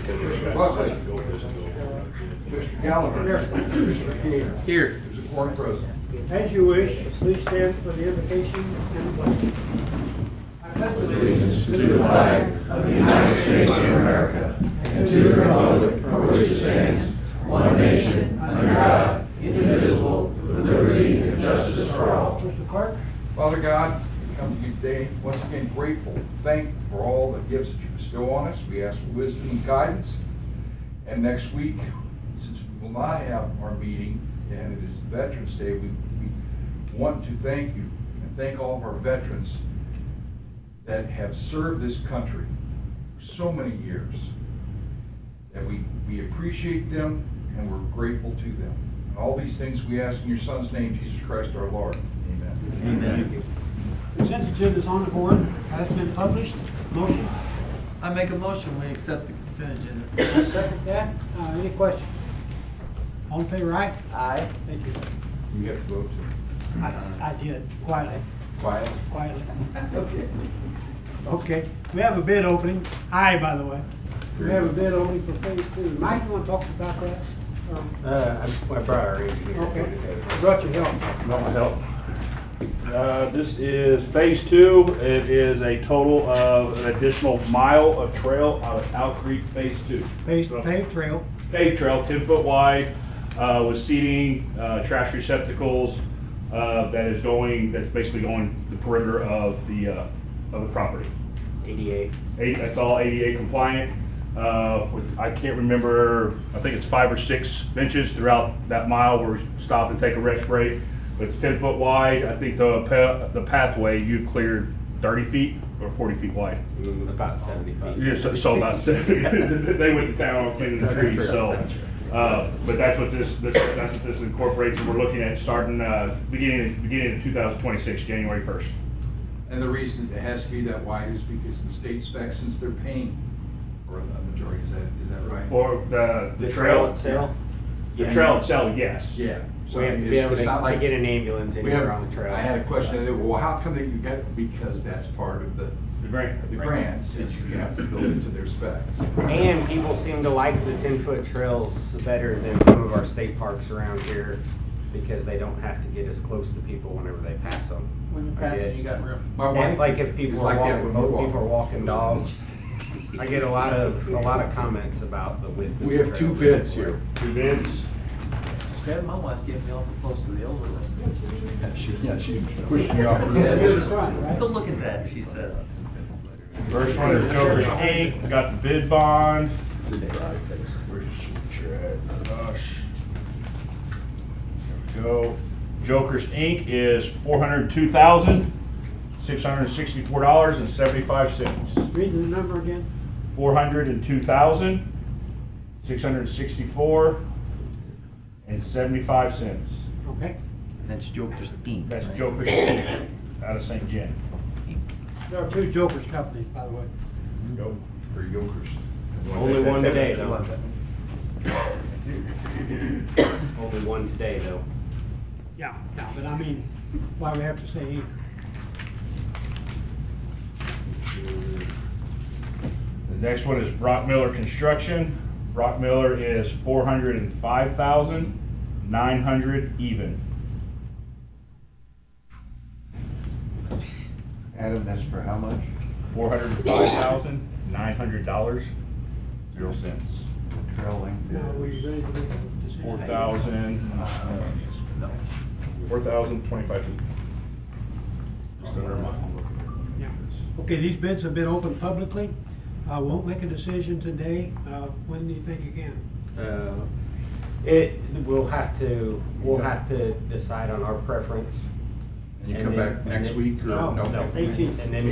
Buckley. Mr. Gallagher. Mr. King. Here. There's a quorum present. As you wish, please stand for the invocation and the pledge. Allegiance to the flag of the United States of America and to the republic for which it stands, one nation, under God, indivisible, with liberty and justice for all. Mr. Clark? Father God, we come to you today once again grateful, thankful for all the gifts that you bestow on us. We ask for wisdom and guidance. And next week, since we will not have our meeting, and it is Veterans Day, we want to thank you and thank all of our veterans that have served this country for so many years. That we appreciate them and we're grateful to them. And all these things we ask in your Son's name, Jesus Christ our Lord. Amen. Amen. Consent agenda is on the board, has been published. Motion? I make a motion, we accept the consent agenda. Second that. Any questions? All in favor, aye? Aye. Thank you. You have to vote too. I did, quietly. Quiet. Quietly. Okay. Okay, we have a bid opening. Aye, by the way. We have a bid opening for phase 2. Mike, you want to talk about that? I brought our engineer. Okay. Brought your help. Brought my help. This is phase 2. It is a total of an additional mile of trail out of Owl Creek phase 2. Paved trail. Paved trail, 10-foot wide, with seating, trash receptacles, that's basically going the perimeter of the property. ADA. That's all ADA compliant. I can't remember, I think it's 5 or 6 benches throughout that mile where we stop and take a rest break. But it's 10-foot wide. I think the pathway you've cleared 30 feet or 40 feet wide. About 70 feet. Yeah, so about 70. They went to town on cleaning the trees, so. But that's what this incorporates, and we're looking at starting, beginning of 2026, January 1st. And the reason it has to be that wide is because the state specs, since they're paying for a majority, is that right? For the The trail. itself? The Yeah. trail itself, yes. Yeah. So We have to be able to get an ambulance anywhere on the trail. I had a question, well, how come that you get, because that's part of the The grant. grants, that you have to build it to their specs. And people seem to like the 10-foot trails better than some of our state parks around here because they don't have to get as close to people whenever they pass them. When you pass it, you got room. My And wife, like if people is are like that walking, when both we walk. people are walking dogs, I get a lot of comments about the width of we the have 2 trail. bids here. 2 bids. Dad, my wife's getting me awful close to the older list. She's pushing you off the You're in edge. front, right? Go look at that, she says. First one is Joker's Inc. Got the bid bond. Where's your signature at? Gosh. There we go. Joker's Inc. is $402,664.75. Read the number again. $402,664.75. Okay. That's Joker's Inc. That's right? Joker's Inc. out of St. John. There are 2 Jokers companies, by the way. Go. For Yokers. Only one today though. Only one today though. Yeah, but I mean, why we have to say Inc. The next one is Brock Miller Construction. Brock Miller is $405,900 even. Adam, that's for how much? $405,900, 0 cents. Trailing Now, are we bids. ready to make a decision? 4,025 feet. Just under a mile. Yeah. Okay, these bids have been opened publicly. Won't make a decision today. When do you think you can? We'll have to decide on our preference. And you And come then- back next and week or No, no? no. 18th. And then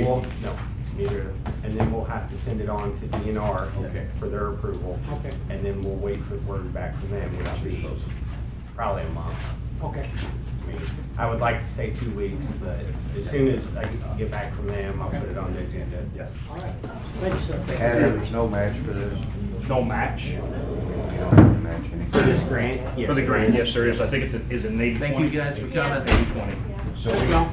neither. And then we'll have to send it on to DNR Okay. for their approval. Okay. And then we'll wait for word back from them, which will be probably a month. Okay. I mean, I would like to say 2 weeks, but as soon as I get back from them, I'll put it on the agenda. Yes. All right. Thank you, sir. Adam, there's no match for this? No match. You don't have to match anything? For this grant? Yes. For the grant, yes, there is. I think it's an 80/20. Thank you guys for coming. 80/20. So Thank we, you all.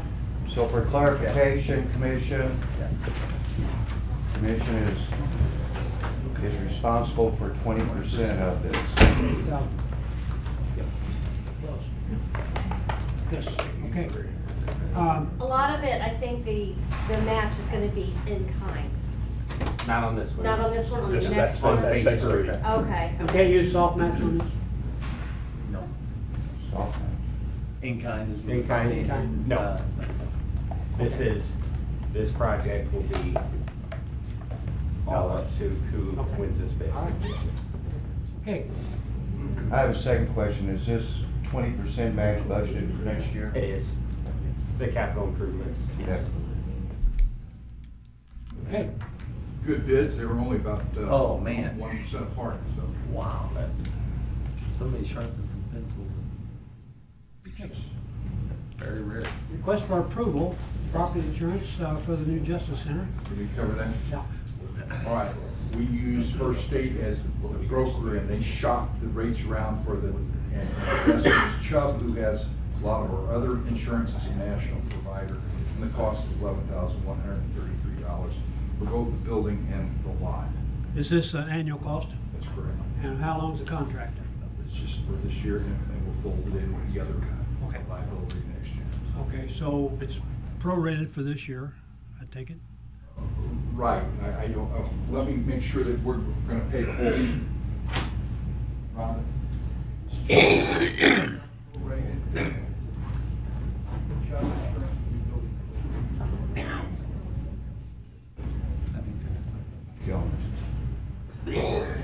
so for clarification, commission, Yes. commission is, is responsible for 20% of this. Yeah. Yes, okay. A lot of it, I think the match is gonna be in kind. Not on this one. Not on this one, on the That's next fine, one. that's phase three. Okay. You can't use soft match on this? No. Soft match. In kind is. In kind? In kind. No. This project will be all up to who Okay. wins this bid. All right. Okay, I have a second question. Is this 20% match budgeted for next year? It is. It's the capital improvements. Yeah. okay. Good bids, they were only about, Oh, man. 1% apart, so. Wow, that, somebody sharpened some pencils. Very rare. Request for approval, property insurance for the new Justice Center. Did we cover that? Yeah. All right, we use First State as the broker, and they shop the rates around for the, and that's Chubb, who has a lot of our other insurance, is a national provider, and the cost is $11,133 for both the building and the lot. Is this an annual cost? That's correct. And how long is the contract? It's just for this year, and we'll fold it in with the other Okay. liability next year. Okay, so it's prorated for this year, I take it? Right, I don't, let me make sure that we're gonna pay the whole. Rhonda? Jones. Okay.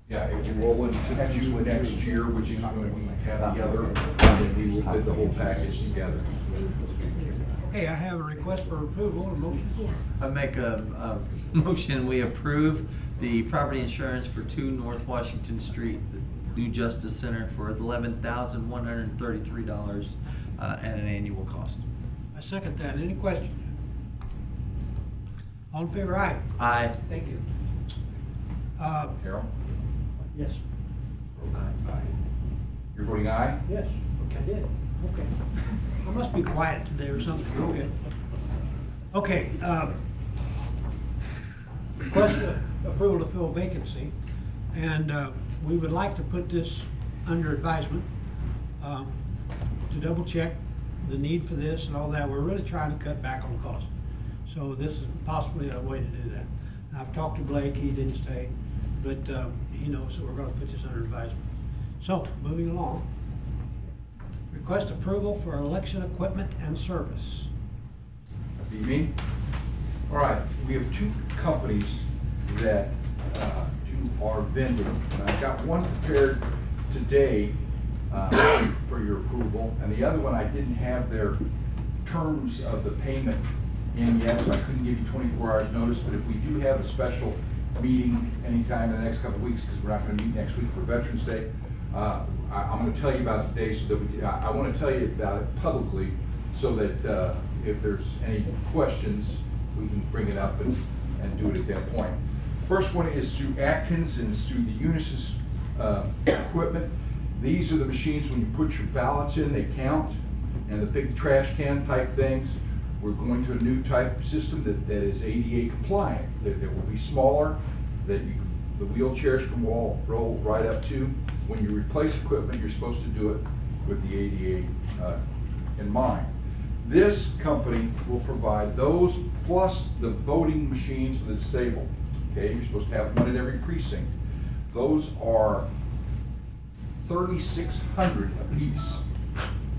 Yeah, it will roll into June next year, which is when we have the other, and then we will bid the whole package together. Okay, I have a request for approval, a motion. I make a motion, we approve the property insurance for 2 North Washington Street, the new Justice Center for $11,133 at an annual cost. I second that. Any questions? All in favor, aye? Aye. Thank you. Carol? Yes. Aye. You're voting aye? Yes, I did. Okay. I must be quiet today or something. Okay. Okay, request approval to fill vacancy, and we would like to put this under advisement to double check the need for this and all that. We're really trying to cut back on cost. So this is possibly a way to do that. I've talked to Blake, he didn't stay, but he knows, so we're gonna put this under advisement. So, moving along. Request approval for election equipment and service. Be me? All right, we have 2 companies that do our vending. And I've got one prepared today for your approval, and the other one, I didn't have their terms of the payment in yet, so I couldn't give you 24 hours notice, but if we do have a special meeting anytime in the next couple of weeks, because we're not gonna meet next week for Veterans Day, I'm gonna tell you about it today, so that we, I wanna tell you about it publicly, so that if there's any questions, we can bring it up and do it at that point. First one is through Atkins, and it's through the Unisys equipment. These are the machines, when you put your ballots in, they count, and the big trash can type things. We're going to a new type system that is ADA compliant, that will be smaller, that the wheelchairs can roll right up to. When you replace equipment, you're supposed to do it with the ADA in mind. This company will provide those plus the voting machines for the disabled. Okay, you're supposed to have one at every precinct. Those are 3,600 apiece.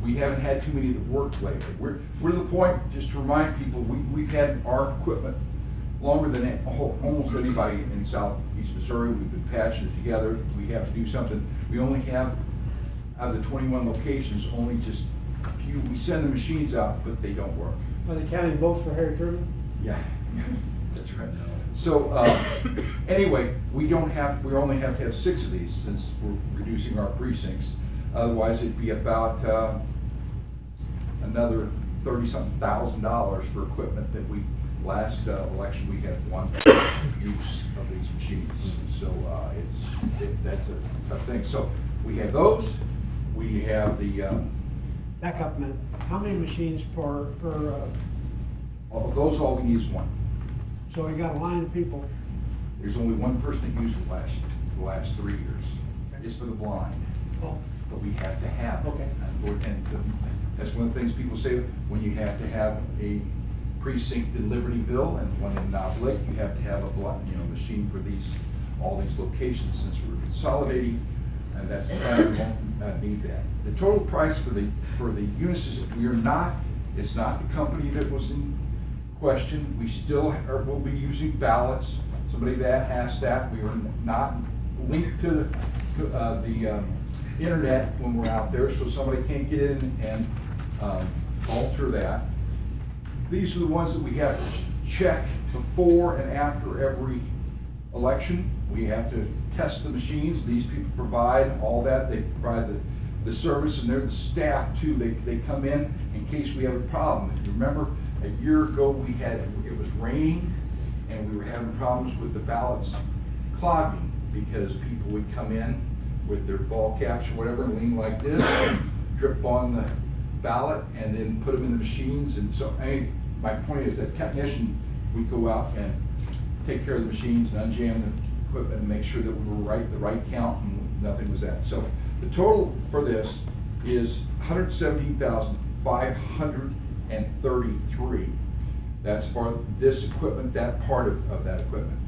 We haven't had too many that work lately. We're to the point, just to remind people, we've had our equipment longer than almost anybody in southeast Missouri. We've been patching it together. We have to do something. We only have, out of the 21 locations, only just a few. We send the machines out, but they don't work. Are they counting votes for Harry Truman? Yeah, that's right. So, anyway, we only have to have 6 of these, since we're reducing our precincts. Otherwise, it'd be about another $30-something thousand for equipment that we, last election, we had 1 use of these machines. So that's a tough thing. So we have those. We have the, Back up a minute. How many machines per those, all we need is 1. so you got a line of people There's only one person that used it the last 3 years. It's for the blind, Oh, but we have to have it. Okay. That's one of the things people say, when you have to have a precinct in Libertyville and one in Knob Lake, you have to have a machine for all these locations. Since we're consolidating, and that's the plan, we won't need that. The total price for the Unisys, it's not the company that was in question. We still will be using ballots. Somebody that asked that, we are not linked to the internet when we're out there, so somebody can't get in and alter that. These are the ones that we have to check before and after every election. We have to test the machines. These people provide all that. They provide the service, and they're the staff too. They come in case we have a problem. If you remember, a year ago it was raining and we were having problems with the ballots clogging because people would come in with their ball caps or whatever and lean like this, drip on the ballot and then put them in the machines. And so my point is that technician would go out and take care of the machines and unjam the equipment and make sure that we were the right count and nothing was that. So the total for this is $117,533. That's for this equipment, that part of that equipment.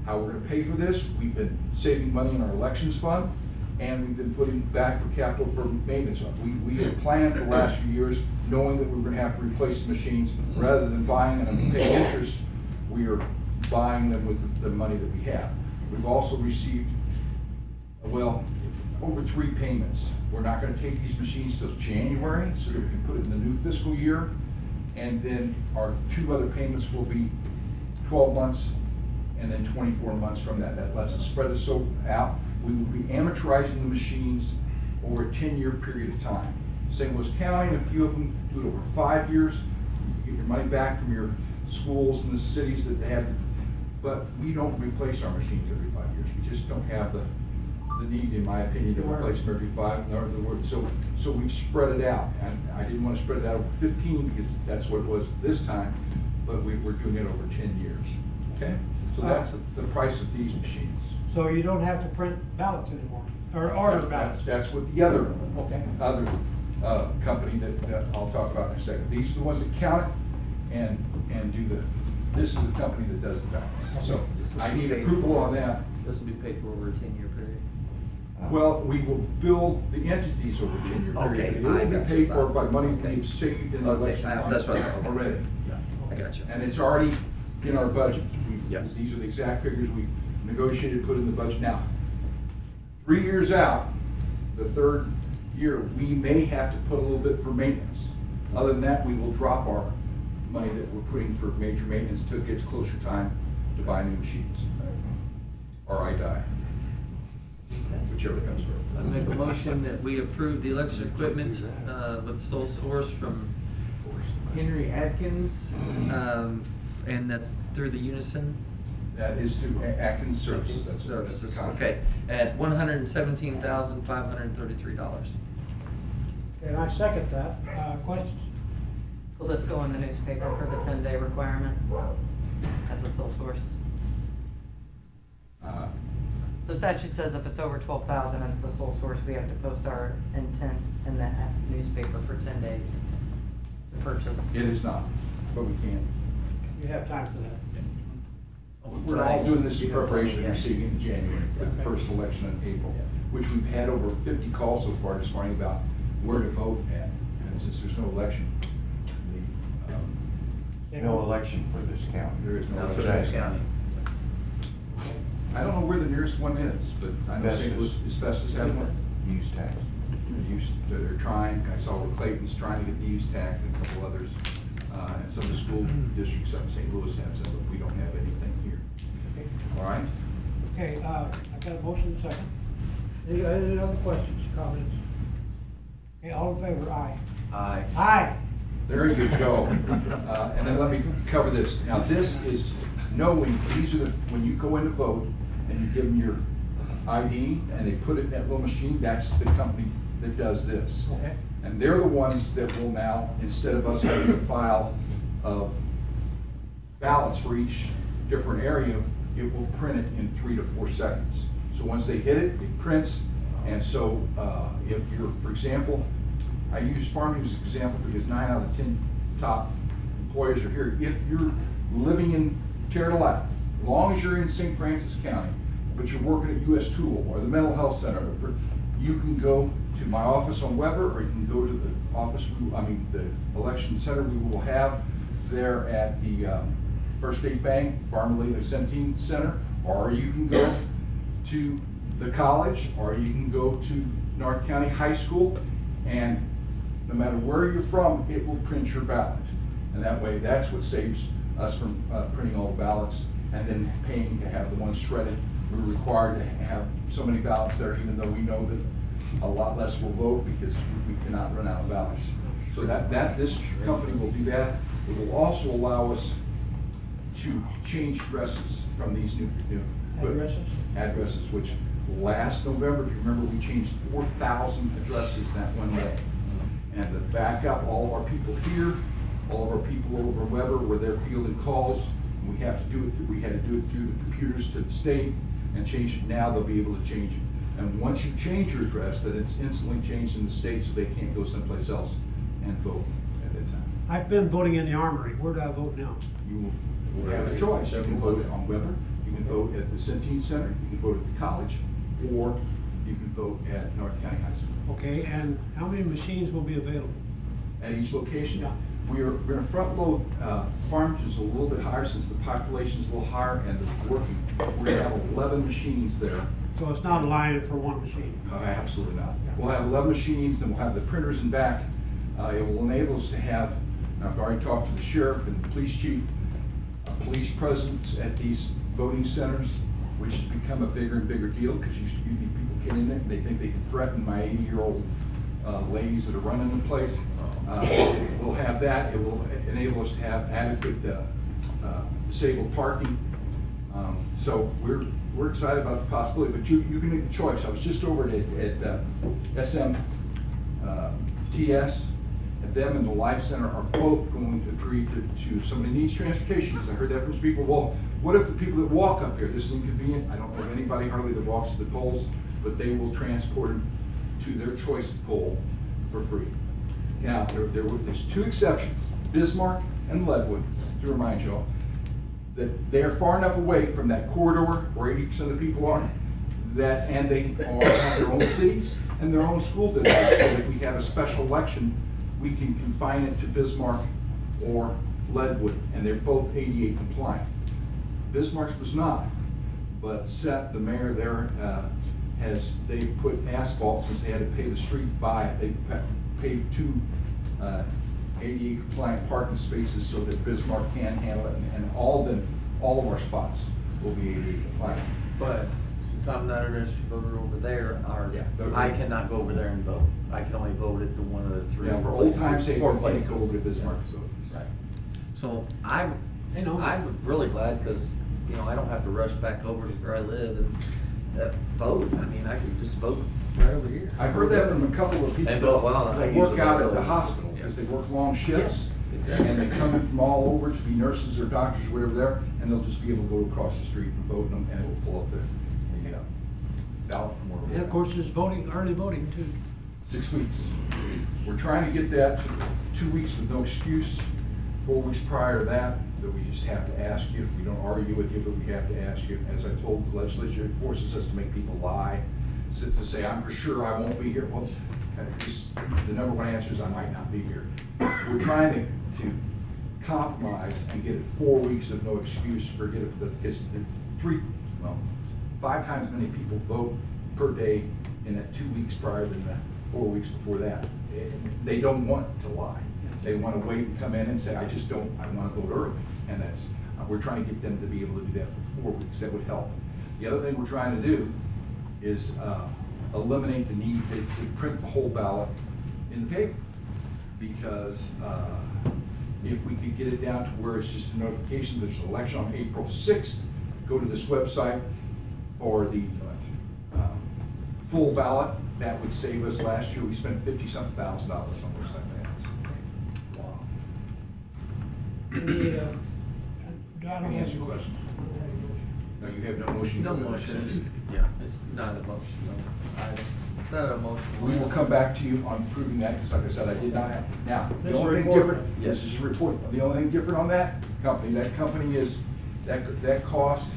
How we're gonna pay for this, we've been saving money in our elections fund, and we've been putting back for capital for maintenance. We had planned for the last few years, knowing that we were gonna have to replace the machines. Rather than buying them and paying interest, we are buying them with the money that we have. We've also received, over 3 payments. We're not gonna take these machines till January, so that we can put it in the new fiscal year. And then our 2 other payments will be 12 months and then 24 months from that. That lets us spread it out. We will be amortizing the machines over a 10-year period of time. St. Louis County, a few of them do it over 5 years. You get your money back from your schools and the cities that they have, but we don't replace our machines every 5 years. We just don't have the need, in my opinion, to replace them every 5, nor the word. So we've spread it out, and I didn't want to spread it out over 15 because that's what it was this time, but we're doing it over 10 years. Okay, so that's the price of these machines. so you don't have to print ballots anymore, or order ballots? That's what the other Okay. company that I'll talk about in a second. These are the ones that count it and do this is the company that does the ballots. So I need approval on that. This will be paid for over a 10-year period. Well, we will bill the entities over a 10-year period. Okay, It will I be got paid you. for by money Okay. we've saved in the Okay, election that's what I thought. already. I got you. And it's already in our budget. Yes. These are the exact figures we negotiated, put in the budget. Now, 3 years out, the 3rd year, we may have to put a little bit for maintenance. Other than that, we will drop our money that we're putting for major maintenance till it gets closer time to buy new machines. Or I die. Whichever comes first. I make a motion that we approve the election equipment with sole source from Henry Atkins, and that's through the Unison That is through Atkins Services. That's the Services, contract. okay, at $117,533. And I second that. Questions? Will this go in the newspaper for the 10-day requirement as a sole source? So statute says if it's over 12,000 and it's a sole source, we have to post our intent in the newspaper for 10 days to purchase. It is not, but we can. You have time for that. We're all doing this in preparation of receiving it in January, for the first election in April, which we've had over 50 calls so far this morning about where to vote at. And since there's no election, No election for this county. there is no Now for election. this county. I don't know where the nearest one is, but I know St. Louis, is Festus have one? Use tax. They're trying, I saw where Clayton's trying to get the use tax and a couple others. And some of the school districts up in St. Louis have some, but we don't have anything here. Okay. All right? Okay, I've got a motion and a second. Any other questions, comments? Okay, all in favor, aye. Aye. Aye. There you go. And then let me cover this. Now, this is knowing, these are the, when you go in to vote and you give them your ID and they put it in that little machine, that's the company that does this. Okay. And they're the ones that will now, instead of us having a file of ballots for each different area, it will print it in 3 to 4 seconds. So once they hit it, it prints. And so if you're, for example, I use farming as an example because 9 out of 10 top employers are here. If you're living in Terre de Latte, as long as you're in St. Francis County, but you're working at US Tool or the Mental Health Center, you can go to my office on Weber, or you can go to the office, the election center we will have there at the First State Bank, formerly the Centene Center, or you can go to the college, or you can go to North County High School, and no matter where you're from, it will print your ballot. And that way, that's what saves us from printing all the ballots and then paying to have the ones shredded. We're required to have so many ballots there, even though we know that a lot less will vote because we cannot run out of ballots. So this company will do that. It will also allow us to change addresses from these new addresses, which last November, if you remember, we changed 4,000 addresses that one day. And to back up all of our people here, all of our people over Weber, where they're fielding calls, and we had to do it through the computers to the state and change it. Now they'll be able to change it. And once you change your address, then it's instantly changed in the state, so they can't go someplace else and vote at that time. I've been voting in the Armory. Where do I vote now? You will have a choice. You can vote on Weber, you can vote at the Centene Center, you can vote at the college, or you can vote at North County High School. Okay, and how many machines will be available? At each location? Yeah. We're going to front load Farmington's a little bit higher since the population's a little higher and it's working. We're going to have 11 machines there. So it's not a line for one machine? Absolutely not. We'll have 11 machines, then we'll have the printers in back. It will enable us to have, I've already talked to the sheriff and the police chief, a police presence at these voting centers, which has become a bigger and bigger deal because used to be people get in there and they think they can threaten my 80-year-old ladies that are running the place. We'll have that. It will enable us to have adequate disabled parking. So we're excited about the possibility, but you can make the choice. I was just over at SMTS, and them and the Life Center are both going to agree to somebody needs transportation, because I heard that from people. Well, what if the people that walk up here, this is inconvenient, I don't know of anybody hardly that walks to the polls, but they will transport them to their choice poll for free. Now, there's 2 exceptions, Bismarck and Leadwood, to remind you all, that they're far enough away from that corridor where 80% of the people are, and they have their own cities and their own school districts. So if we have a special election, we can confine it to Bismarck or Leadwood, and they're both ADA compliant. Bismarck's was not, but Seth, the mayor there, they put asphalt, since they had to pay the street by it. They paved 2 ADA compliant parking spaces so that Bismarck can handle it, and all of our spots will be ADA compliant. But since I'm not a registered voter over there, Yeah. I cannot go over there and vote. I can only vote at the one of the 3 Yeah, for old time's sake, we 4 can't places. go over to Bismarck. So. Right. So I'm You know. really glad because, I don't have to rush back over to where I live and vote. I mean, I can just vote right over here. I've heard that from a couple of people And vote well, I that usually work out vote at the early. hospital, because they work long shifts. exactly. And they come in from all over to be nurses or doctors or whatever there, and they'll just be able to go across the street and vote them, and it will pull up the ballot from where we're And of at. course, there's early voting too. 6 weeks. We're trying to get that to 2 weeks with no excuse. 4 weeks prior to that we just have to ask you. We don't argue with you, but we have to ask you. As I told the legislature, it forces us to make people lie, to say, I'm for sure I won't be here. Well, the number one answer is I might not be here. We're trying to compromise and get it 4 weeks of no excuse, forget it, because 5 times many people vote per day in that 2 weeks prior than the 4 weeks before that. They don't want to lie. They want to wait and come in and say, I want to vote early. And we're trying to get them to be able to do that for 4 weeks. That would help. The other thing we're trying to do is eliminate the need to print the whole ballot in the paper. Because if we could get it down to where it's just a notification there's an election on April 6th, go to this website for the full ballot, that would save us. Last year we spent $50-something thousand on those type of ads. Wow. Any, Let me answer your question. No, you have no motion. No to go to motion, executive. yeah, it's not a motion, no. It's not a motion. We will come back to you on proving that, because like I said, I did not have, now, This the is a only thing report. different, this is a report, the only thing different on that company is, that cost,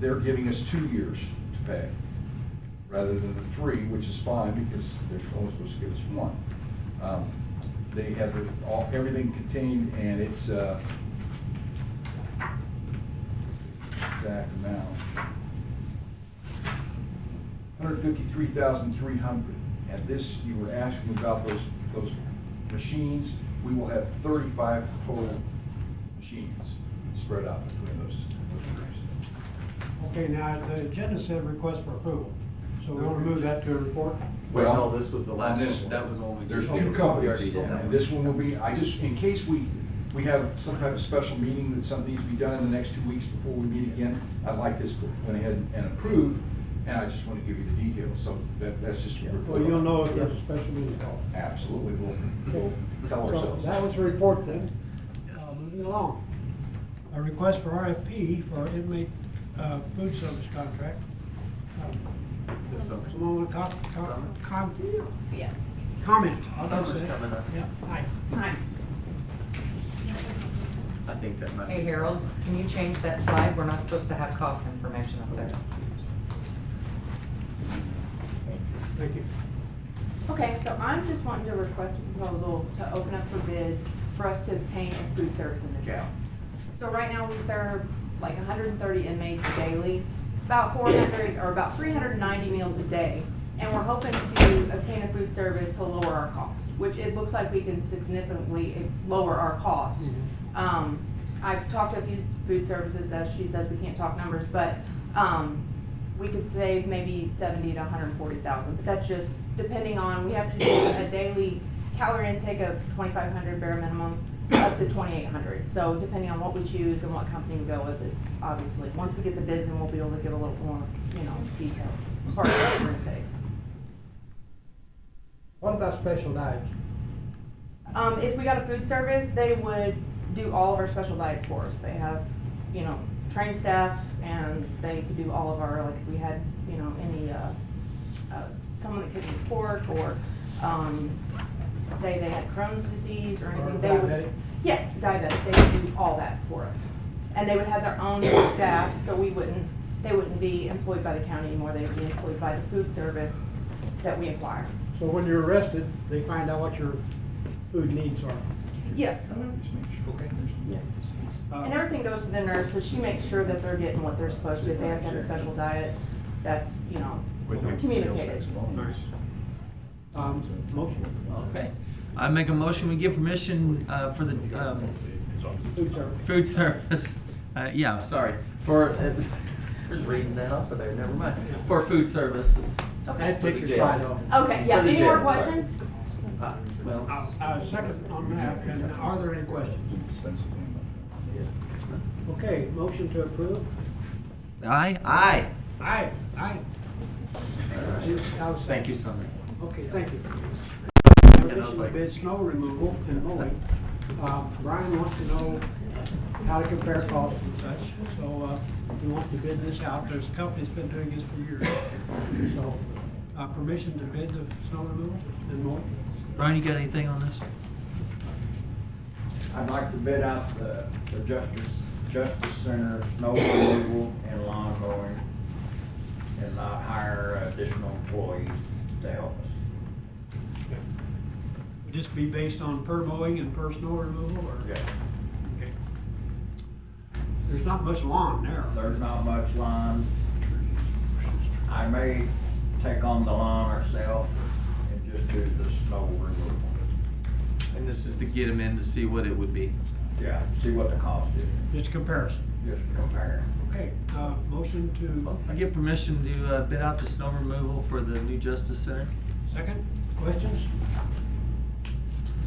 they're giving us 2 years to pay, rather than the 3, which is fine, because they're only supposed to give us 1. They have everything contained, and it's, exact amount. 153,300. And this, you were asking about those machines. We will have 35 total machines spread out between those groups. Okay, now, the agenda said request for approval, so we want to move that to a report? Well, no, this was the last on this one. That was the one we There's just- 2 we companies, already did that and one. this one will be, in case we have some type of special meeting that something needs to be done in the next 2 weeks before we meet again, I'd like this went ahead and approved, and I just want to give you the details, so that's just. a report. Well, you'll know if there's a special meeting called. Absolutely, we'll tell So ourselves. that was the report then. Yes. Moving along. A request for RFP for inmate food service contract. This summer. Someone want to Yeah. comment? I'll just Summer's say- coming up. Yeah, hi. Hi. I think that might. Hey Harold, can you change that slide? We're not supposed to have cost information up there. Thank you. Okay, so I'm just wanting to request a proposal to open up for bids for us to obtain a food service in the jail. So right now we serve like 130 inmates daily, about 400 or about 390 meals a day. And we're hoping to obtain a food service to lower our cost, which it looks like we can significantly lower our cost. I've talked to a few food services, as she says, we can't talk numbers, but, we could save maybe 70 to 140,000, but that's just depending on, we have to do a daily calorie intake of 2,500 bare minimum up to 2,800. So depending on what we choose and what company we go with is obviously, once we get the bids, then we'll be able to give a little more, detail as far as what we're gonna save. What about special diets? If we got a food service, they would do all of our special diets for us. They have, trained staff, and they could do all of our, like, if we had, any, someone that couldn't eat pork, or, say they had Crohn's disease or anything, Or they would. diabetic? Yeah, diabetic, they would do all that for us. And they would have their own staff, so they wouldn't be employed by the county anymore, they would be employed by the food service that we acquire. So when you're arrested, they find out what your food needs are. Yes. Okay. Yes. And everything goes to the nurse, so she makes sure that they're getting what they're supposed to. If they have to have a special diet, that's, communicated. Motion. Okay. I make a motion, we give permission, for the, Food service. food service, yeah, sorry, for, just reading that off of there, never mind, for food services. Okay. That takes For the your jail. slide off. Okay, yeah, For the any more jail, sorry. questions? Well, Second on that, and are there any questions? Okay, motion to approve? aye, aye. Aye. Aye. Thank you, Summer. Okay, thank you. And I was like- Bid snow removal and mowing. Brian wants to know how to compare costs and such, so, we want to bid this out. There's a company that's been doing this for years. So, permission to bid the snow removal and mowing? Brian, you got anything on this? I'd like to bid out the Justice Center snow removal and lawn mowing, and not hire additional employees to help us. Would this be based on per mowing and per snow removal, or? Yes. Okay. There's not much lawn there. There's not much lawn. I may take on the lawn ourselves and just do the snow removal. And this is to get him in to see what it would be. Yeah, see what the cost is, Just a comparison. just compare. Okay, motion to, I give permission to, bid out the snow removal for the new Justice Center. second, questions?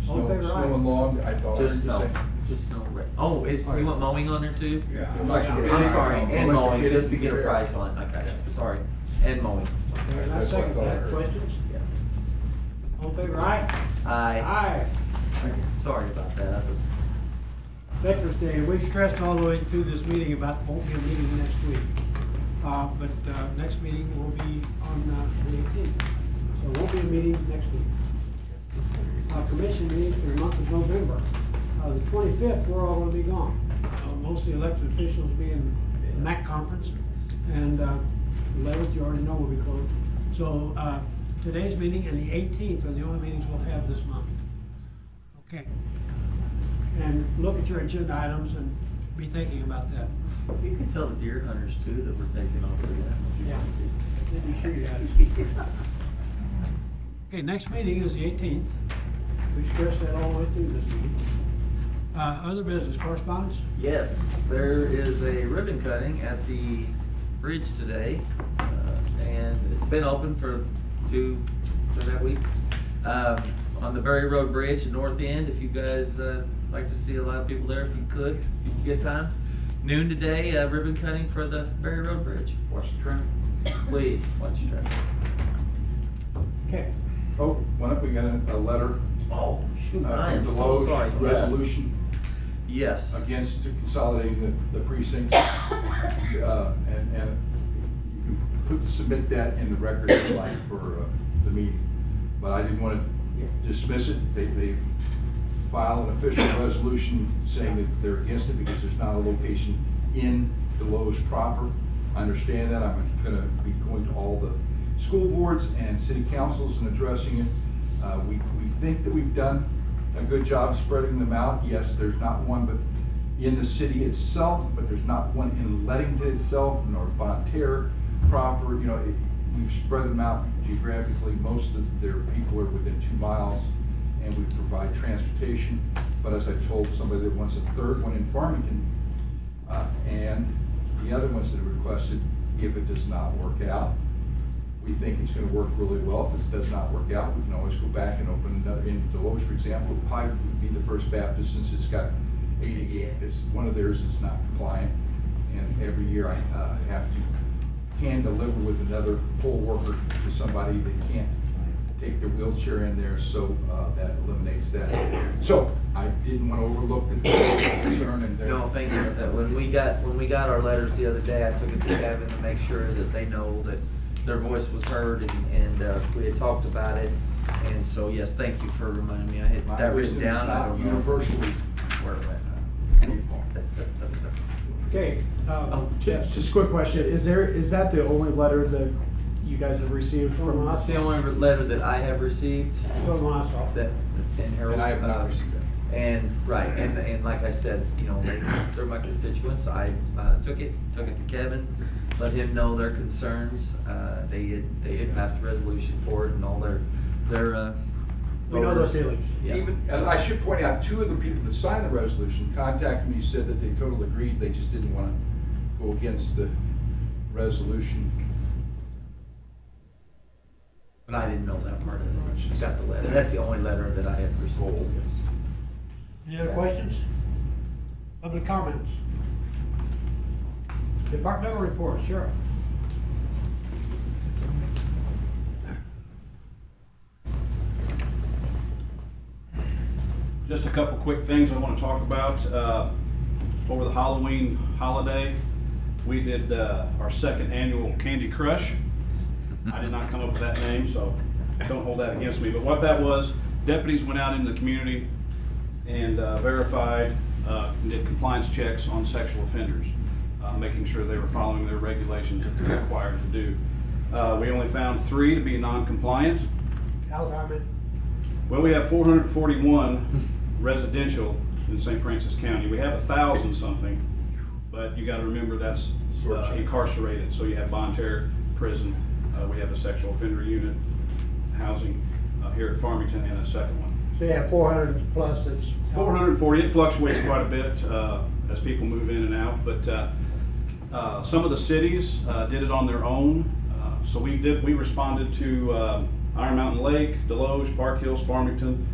All in favor, aye. Snow and lawn, I thought. I heard you say. Just snow, oh, you want mowing on there too? Yeah. Unless you get I'm it- sorry, and unless you mowing, get it just to get a there. price on it, I got you, sorry, and mowing, Okay, and I That's what I second thought I that. heard. Questions? yes. All in favor, aye? Aye. Aye. Sorry about that. Veterans Day, we've stressed all the way through this meeting about won't be a meeting next week. But next meeting will be on the 18th. So it won't be a meeting next week. Commission meetings for the month of November. The 25th, we're all gonna be gone. Most of the elected officials will be in the MAC conference. And the 11th, you already know will be closed. So today's meeting and the 18th are the only meetings we'll have this month. Okay. And look at your agenda items and be thinking about that. You can tell the deer hunters too that we're taking over that. Yeah. Then you sure you had it. Okay, next meeting is the 18th. We stressed that all the way through this meeting. Other business correspondence? Yes, there is a ribbon cutting at the bridge today, and it's been open for two and a half weeks. On the Berry Road Bridge, north end, if you guys like to see a lot of people there, if you could, if you get time. Noon today, ribbon cutting for the Berry Road Bridge. Watch the trend. Please, watch your traffic. Okay. Oh, we got a letter. Oh, shoot, I From am so Deloge, sorry. resolution Yes. against consolidating the precincts. And you can submit that in the record if you like for the meeting. But I didn't want to dismiss it. They've filed an official resolution saying that they're against it because there's not a location in Deloge proper. I understand that. I'm going to be going to all the school boards and city councils and addressing it. We think that we've done a good job spreading them out. Yes, there's not one but in the city itself, but there's not one in Leadington itself, nor Bonne Terre proper. You know, we've spread them out geographically. Most of their people are within 2 miles, and we provide transportation. But as I told somebody that wants a third one in Farmington, and the other ones that are requested, if it does not work out, we think it's going to work really well. If it does not work out, we can always go back and open another. In Deloge, for example, Pike would be the First Baptist since it's got 88. It's one of theirs is not compliant, and every year I have to hand deliver with another poll worker to somebody that can't take their wheelchair in there, so that eliminates that. So I didn't want to overlook the concern and their. No, thank you. When we got our letters the other day, I took it to Kevin to make sure that they know that their voice was heard, and we had talked about it. And so, yes, thank you for reminding me. I had My that wisdom written is down. I not don't know universally where it went. Okay. Yes. Just a quick question, is that the only letter that you guys have received from That's us? the only letter that I have received. From us. That, and Harold. And I have not received that. And, right, and like I said, you know, they're my constituents. I took it to Kevin, let him know their concerns. They had passed a resolution for it and all their We know their feelings. Yeah. Even, and I should point out, 2 of the people that signed the resolution contacted me, said that they totally agreed, they just didn't want to go against the resolution. But I didn't know that part of it. I got the letter. That's the only letter that I had received. Any other questions? Public comments? Departmental reports, sure. Just a couple quick things I want to talk about. Over the Halloween holiday, we did our 2nd annual Candy Crush. I did not come up with that name, so don't hold that against me. But what that was, deputies went out in the community and verified and did compliance checks on sexual offenders, making sure they were following their regulations that they're required to do. We only found 3 to be non-compliant. How many? Well, we have 441 residential in St. Francis County. We have 1,000 something, but you got to remember that's incarcerated. So you have Bonne Terre prison. We have a sexual offender unit housing here at Farmington, and a second one. So you have 400 plus that's. 440. It fluctuates quite a bit as people move in and out, but some of the cities did it on their own. So we responded to Iron Mountain Lake, Deloge, Park Hills, Farmington.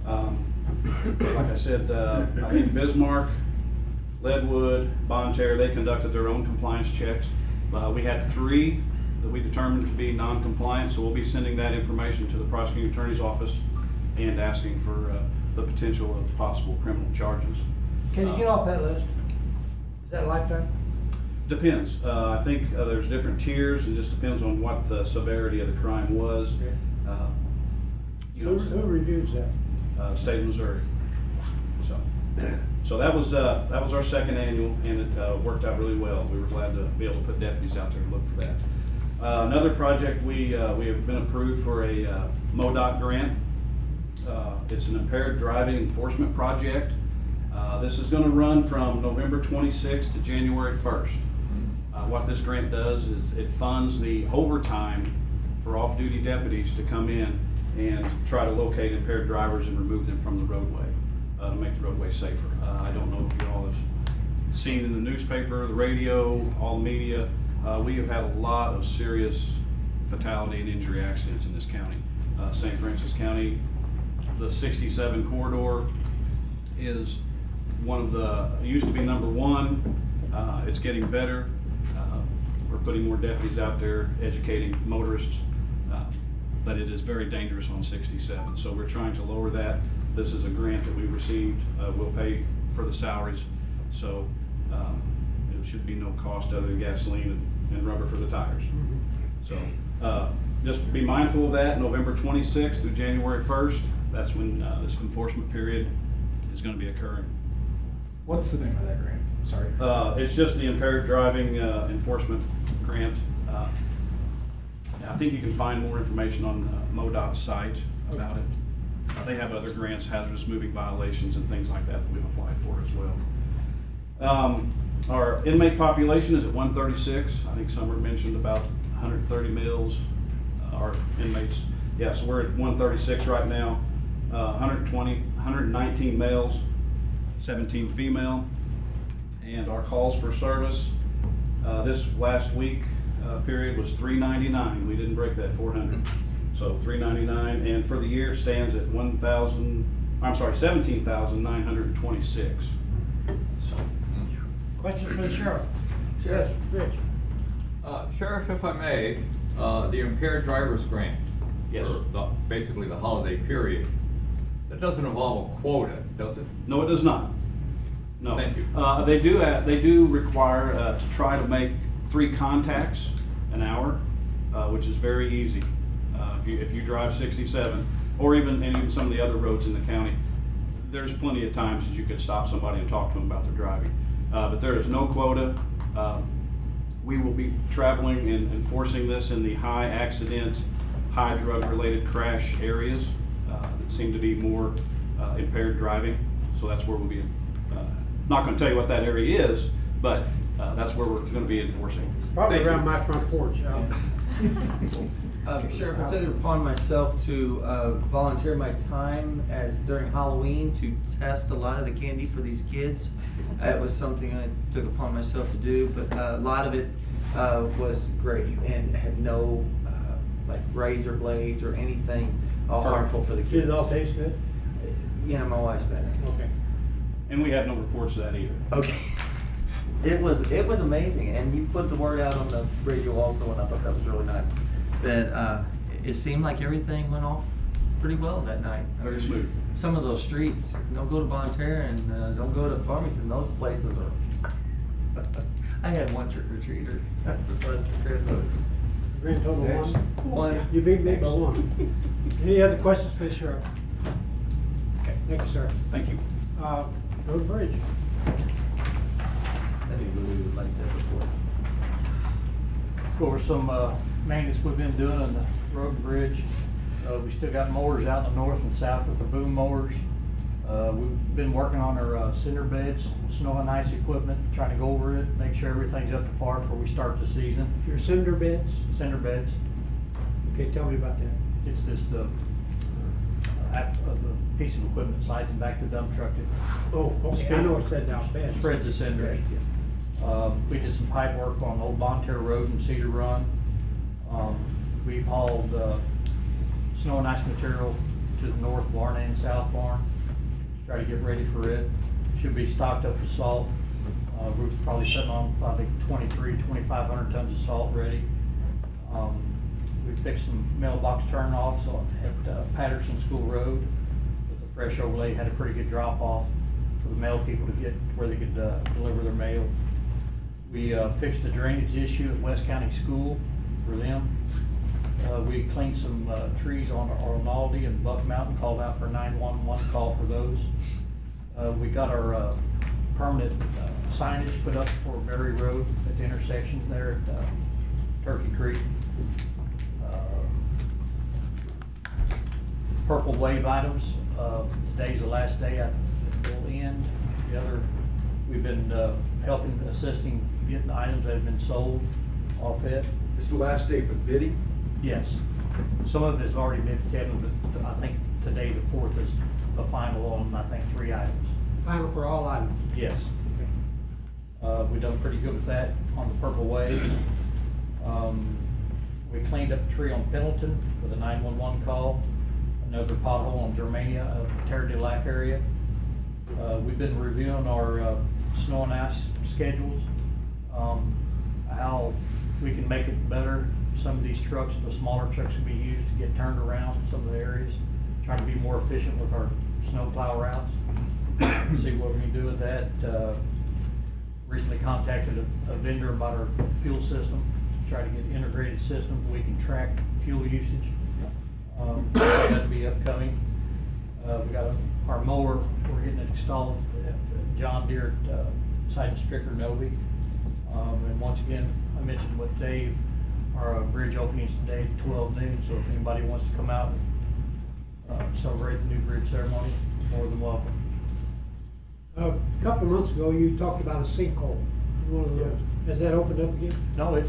Like I said, I think Bismarck, Leadwood, Bonne Terre, they conducted their own compliance checks. We had 3 that we determined to be non-compliant, so we'll be sending that information to the prosecuting attorney's office and asking for the potential of possible criminal charges. Can you get off that list? Is that a lifetime? Depends. I think there's different tiers. It just depends on what the severity of the crime was. Okay. You know, Who reviews that? State of Missouri. So that was our second annual, and it worked out really well. We were glad to be able to put deputies out there to look for that. Another project, we have been approved for a MoDOT grant. It's an impaired driving enforcement project. This is going to run from November 26th to January 1st. What this grant does is it funds the overtime for off-duty deputies to come in and try to locate impaired drivers and remove them from the roadway to make the roadway safer. I don't know if you all have seen in the newspaper, the radio, all the media. We have had a lot of serious fatality and injury accidents in this county. St. Francis County, the 67 corridor is one of the, it used to be number one. It's getting better. We're putting more deputies out there educating motorists, but it is very dangerous on 67. So we're trying to lower that. This is a grant that we received. We'll pay for the salaries. So it should be no cost other than gasoline and rubber for the tires. So just be mindful of that. November 26th through January 1st, that's when this enforcement period is going to be occurring. What's the name of that grant? Sorry. It's just the impaired driving enforcement grant. I think you can find more information on MoDOT's site about it. They have other grants, hazardous moving violations and things like that we've applied for as well. Our inmate population is at 136. I think Summer mentioned about 130 males. Our inmates, yeah, so we're at 136 right now. 119 males, 17 female. And our calls for service this last week period was 399. We didn't break that 400. So 399, and for the year it stands at 17,926. So. Questions for the sheriff? Yes, Rich. Sheriff, if I may, the impaired driver's grant. Yes. For basically the holiday period. That doesn't involve a quota, does it? No, it does not. No. Thank you. They do require to try to make 3 contacts an hour, which is very easy. If you drive 67, or even some of the other roads in the county, there's plenty of times that you could stop somebody and talk to them about their driving. But there is no quota. We will be traveling and enforcing this in the high accident, high drug-related crash areas that seem to be more impaired driving. So that's where we'll be. Not going to tell you what that area is, but that's where we're going to be enforcing. Probably around my front porch. Sheriff, I took it upon myself to volunteer my time as during Halloween to test a lot of the candy for these kids. It was something I took upon myself to do, but a lot of it was great and had no like razor blades or anything harmful for the kids. Did it all taste good? Yeah, my wife's better. Okay. And we have no reports of that either. Okay. It was amazing, and you put the word out on the radio also, and I thought that was really nice. That it seemed like everything went off pretty well that night. Very smooth. Some of those streets, don't go to Bonne Terre and don't go to Farmington. Those places are. I had one trick-or-treater besides the grandmothers. Grand total one? One. You beat me by one. Any other questions for the sheriff? Okay. Thank you, sir. Thank you. Road and Bridge. I think Louis would like that report. Go over some maintenance we've been doing on the road and bridge. We still got mowers out in the north and south with the boom mowers. We've been working on our cinder beds, snow and ice equipment, trying to go over it, make sure everything's up to par before we start the season. Your cinder beds? Cinder beds. Okay, tell me about that. It's just the piece of equipment slides and back to the dump truck. Oh, okay, I know it's that down bad. Spreads the cinder. We did some pipe work on Old Bonne Terre Road and Cedar Run. We've hauled snow and ice material to the north barn and south barn. Try to get ready for it. Should be stocked up with salt. We're probably sitting on probably 2,500 tons of salt ready. We fixed some mailbox turnoffs at Patterson School Road with a fresh overlay. Had a pretty good drop off. for the mail people to get where they could deliver their mail. We fixed the drainage issue at West County School for them. We cleaned some trees on Arnaldi and Buck Mountain, called out for 911 call for those. We got our permanent signage put up for Berry Road at the intersection there at Turkey Creek. Purple Wave items, today's the last day it will end. The other, we've been helping, assisting, getting items that have been sold off it. It's the last day for bidding? Yes. Some of it has already been, Kevin, but I think today, the 4th, is the final on, I think, 3 items. Final for all items? Yes. We've done pretty good with that on the Purple Wave. We cleaned up a tree on Pendleton with a 911 call. Another pothole on Germania, Terre de Lac area. We've been reviewing our snow and ice schedules, how we can make it better. Some of these trucks, the smaller trucks, can be used to get turned around in some of the areas, trying to be more efficient with our snow plow routes. See what we can do with that. Recently contacted a vendor about our fuel system, try to get an integrated system so we can track fuel usage. That'll be upcoming. We got our mower, we're getting it installed at John Deere side of Stricker Novi. And once again, I mentioned with Dave, our bridge openings today at 12 noon, so if anybody wants to come out and celebrate the new bridge ceremony, more than welcome. A couple of months ago, you talked about a sinkhole. One of those. Has that opened up again? No, I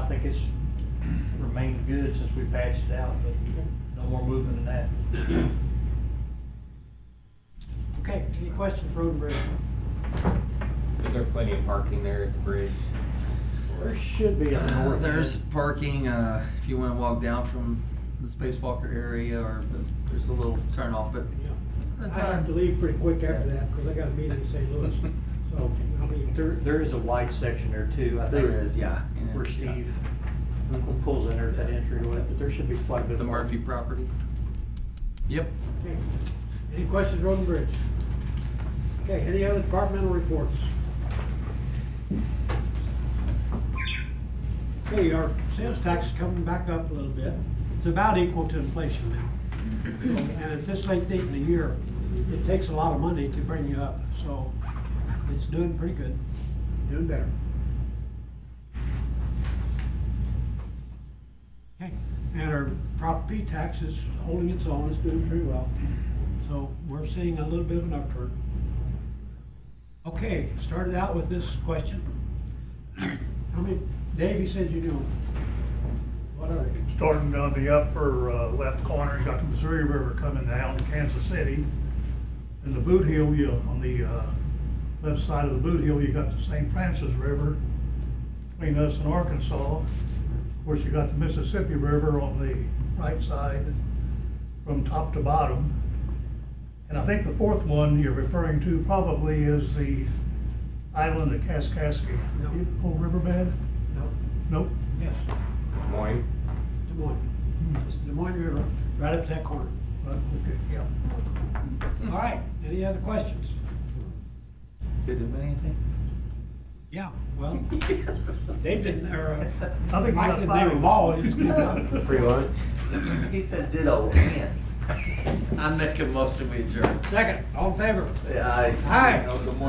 think it's remained good since we patched it out, but no more movement than that. Okay, any questions for Road and Bridge? Is there plenty of parking there at the bridge? There should be up north. There's parking, if you wanna walk down from the Spacewalker area, or there's a little turn off, but. I have to leave pretty quick after that, because I got a meeting in St. Louis. So, I mean, There is a wide section there too, I think. There is, yeah. Where Steve pulls in there at that entryway, but there should be quite a bit of. The Murphy property. Yep. okay. Any questions, Road and Bridge? Okay, any other departmental reports? Okay, our sales tax is coming back up a little bit. It's about equal to inflation now. And at this late date in the year, it takes a lot of money to bring you up, so it's doing pretty good, doing better. Okay, and our Prop P tax is holding its own, it's doing pretty well. So we're seeing a little bit of an upturn. Okay, started out with this question. How many, Dave, you said you knew, what are they? Starting on the upper left corner, you got the Missouri River coming down to Kansas City. And the Boot Hill, on the left side of the Boot Hill, you got the St. Francis River between us and Arkansas. Of course, you got the Mississippi River on the right side from top to bottom. And I think the fourth one you're referring to probably is the island of Kaskaskia. No. Whole riverbed? No. Nope. Yes, Des Moines? Des Moines. It's the Des Moines River, right up to that corner. Okay, yeah. All right, any other questions? Did it win anything? Yeah, well, Dave didn't, or I think we Mike got didn't five. name them all, he just gave up. Free lunch? He said ditto and. I make a motion we adjourn. Second, all in favor? Yeah, Aye. No, good morning.